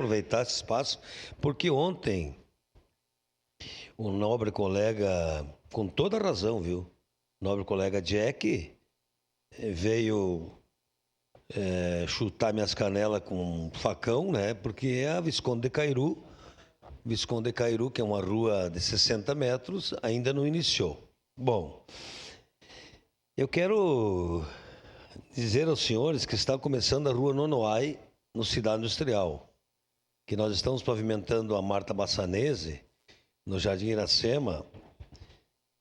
aproveitar esse espaço, porque ontem o nobre colega, com toda razão, viu? O nobre colega Jack veio chutar minhas canelas com um facão, né? Porque é a Visconde de Cairu. Visconde de Cairu, que é uma rua de 60 metros, ainda não iniciou. Bom, eu quero dizer aos senhores que está começando a rua Nonoai, no Cidade Industrial, que nós estamos pavimentando a Marta Bassanese, no Jardim Iracema,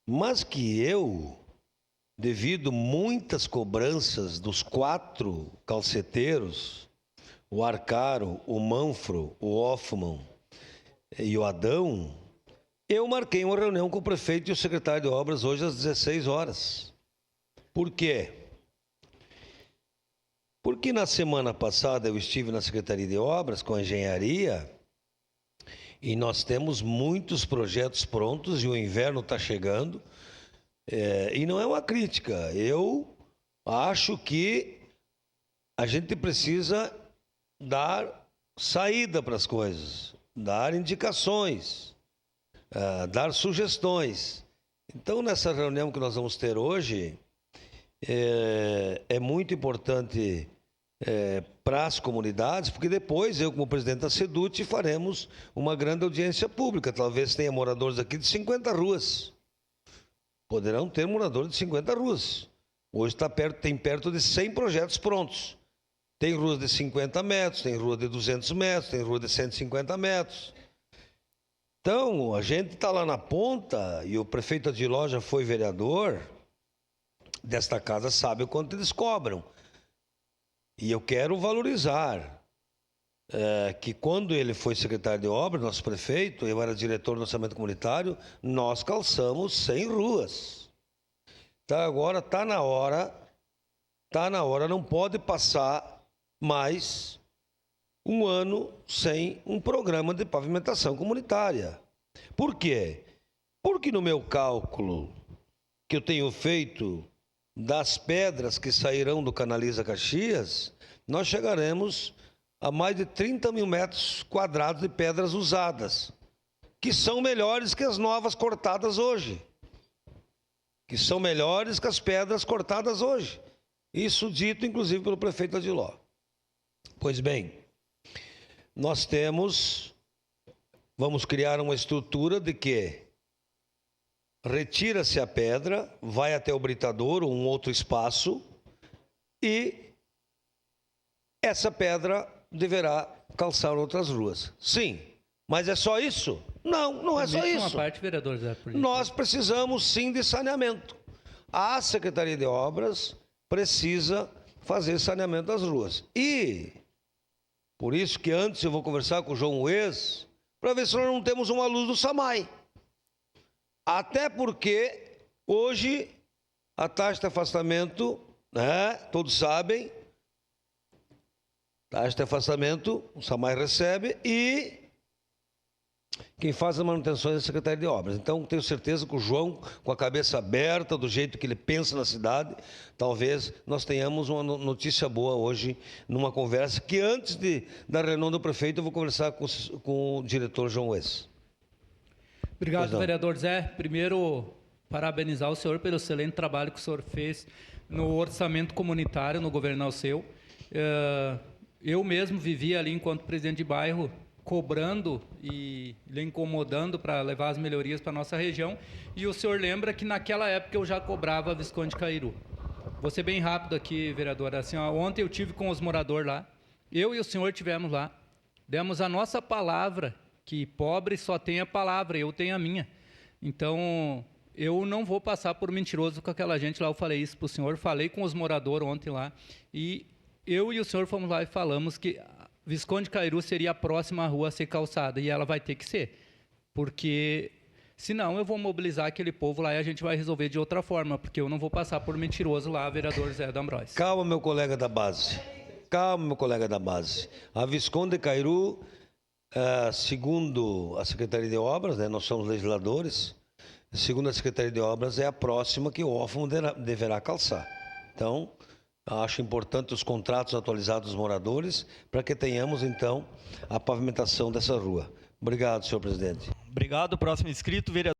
mas que eu, devido muitas cobranças dos 4 calceteiros, o Arcaro, o Manfro, o Hoffman e o Adão, eu marquei uma reunião com o prefeito e o secretário de obras hoje às 16 horas. Por quê? Porque na semana passada eu estive na Secretaria de Obras com a engenharia e nós temos muitos projetos prontos e o inverno está chegando. E não é uma crítica, eu acho que a gente precisa dar saída para as coisas, dar indicações, dar sugestões. Então, nessa reunião que nós vamos ter hoje, é muito importante para as comunidades, porque depois eu, como presidente da SEDUT, faremos uma grande audiência pública. Talvez tenha moradores aqui de 50 ruas. Poderão ter moradores de 50 ruas. Hoje tem perto de 100 projetos prontos. Tem ruas de 50 metros, tem rua de 200 metros, tem rua de 150 metros. Então, a gente está lá na ponta, e o prefeito Adiló já foi vereador desta casa, sabe o quanto eles cobram. E eu quero valorizar que quando ele foi secretário de obras, nosso prefeito, eu era diretor do orçamento comunitário, nós calçamos 100 ruas. Então agora está na hora, não pode passar mais um ano sem um programa de pavimentação comunitária. Por quê? Porque no meu cálculo que eu tenho feito das pedras que sairão do Canaliza Caxias, nós chegaremos a mais de 30 mil metros quadrados de pedras usadas, que são melhores que as novas cortadas hoje. Que são melhores que as pedras cortadas hoje. Isso dito, inclusive, pelo prefeito Adiló. Pois bem, nós vamos criar uma estrutura de que retira-se a pedra, vai até o britador ou um outro espaço e essa pedra deverá calçar outras ruas. Sim, mas é só isso? Não, não é só isso. Uma parte, vereador Zé, nós precisamos sim de saneamento. A Secretaria de Obras precisa fazer saneamento das ruas. E por isso que antes eu vou conversar com o João Uez para ver se nós não temos uma luz do SAMAI. Até porque hoje a taxa de afastamento, né, todos sabem, taxa de afastamento, o SAMAI recebe e quem faz as manutenções é a Secretaria de Obras. Então, tenho certeza que o João, com a cabeça aberta, do jeito que ele pensa na cidade, talvez nós tenhamos uma notícia boa hoje, numa conversa que antes da reunião do prefeito, eu vou conversar com o diretor João Uez. Obrigado, vereador Zé. Primeiro, parabenizar o senhor pelo excelente trabalho que o senhor fez no orçamento comunitário, no governo ao seu. Eu mesmo vivi ali, enquanto presidente de bairro, cobrando e lhe incomodando para levar as melhorias para a nossa região. E o senhor lembra que naquela época eu já cobrava a Visconde de Cairu. Vou ser bem rápido aqui, vereador. Assim, ontem eu tive com os moradores lá, eu e o senhor tivemos lá, demos a nossa palavra, que pobre só tem a palavra, eu tenho a minha. Então, eu não vou passar por mentiroso com aquela gente lá, eu falei isso para o senhor, falei com os moradores ontem lá, e eu e o senhor fomos lá e falamos que Visconde de Cairu seria a próxima rua a ser calçada, e ela vai ter que ser, porque senão eu vou mobilizar aquele povo lá e a gente vai resolver de outra forma, porque eu não vou passar por mentiroso lá, vereador Zé D'Ambrósio. Calma, meu colega da base. A Visconde de Cairu, segundo a Secretaria de Obras, né, nós somos legisladores, segundo a Secretaria de Obras, é a próxima que o Hoffman deverá calçar. Então, Acho importante os contratos atualizados dos moradores para que tenhamos, então, a pavimentação dessa rua. Obrigado, senhor presidente. Obrigado. Próximo inscrito, vereador.